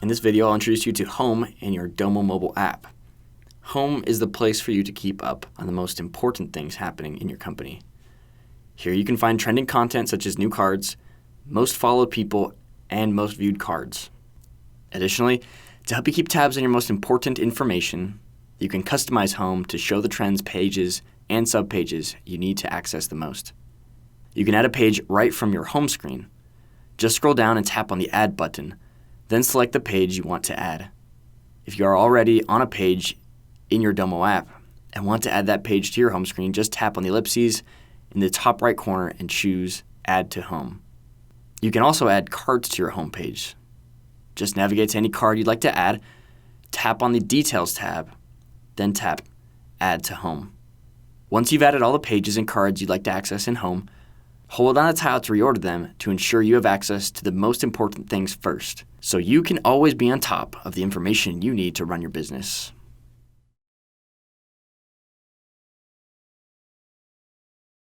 In this video, I'll introduce you to Home in your Domo Mobile app. Home is the place for you to keep up on the most important things happening in your company. Here you can find trending content such as new cards, most followed people, and most viewed cards. Additionally, to help you keep tabs on your most important information, you can customize Home to show the trends, pages, and subpages you need to access the most. You can add a page right from your home screen. Just scroll down and tap on the Add button, then select the page you want to add. If you are already on a page in your Domo app and want to add that page to your home screen, just tap on the ellipses in the top right corner and choose Add to Home. You can also add cards to your home page. Just navigate to any card you'd like to add, tap on the Details tab, then tap Add to Home. Once you've added all the pages and cards you'd like to access in Home, hold on the tile to reorder them to ensure you have access to the most important things first, so you can always be on top of the information you need to run your business.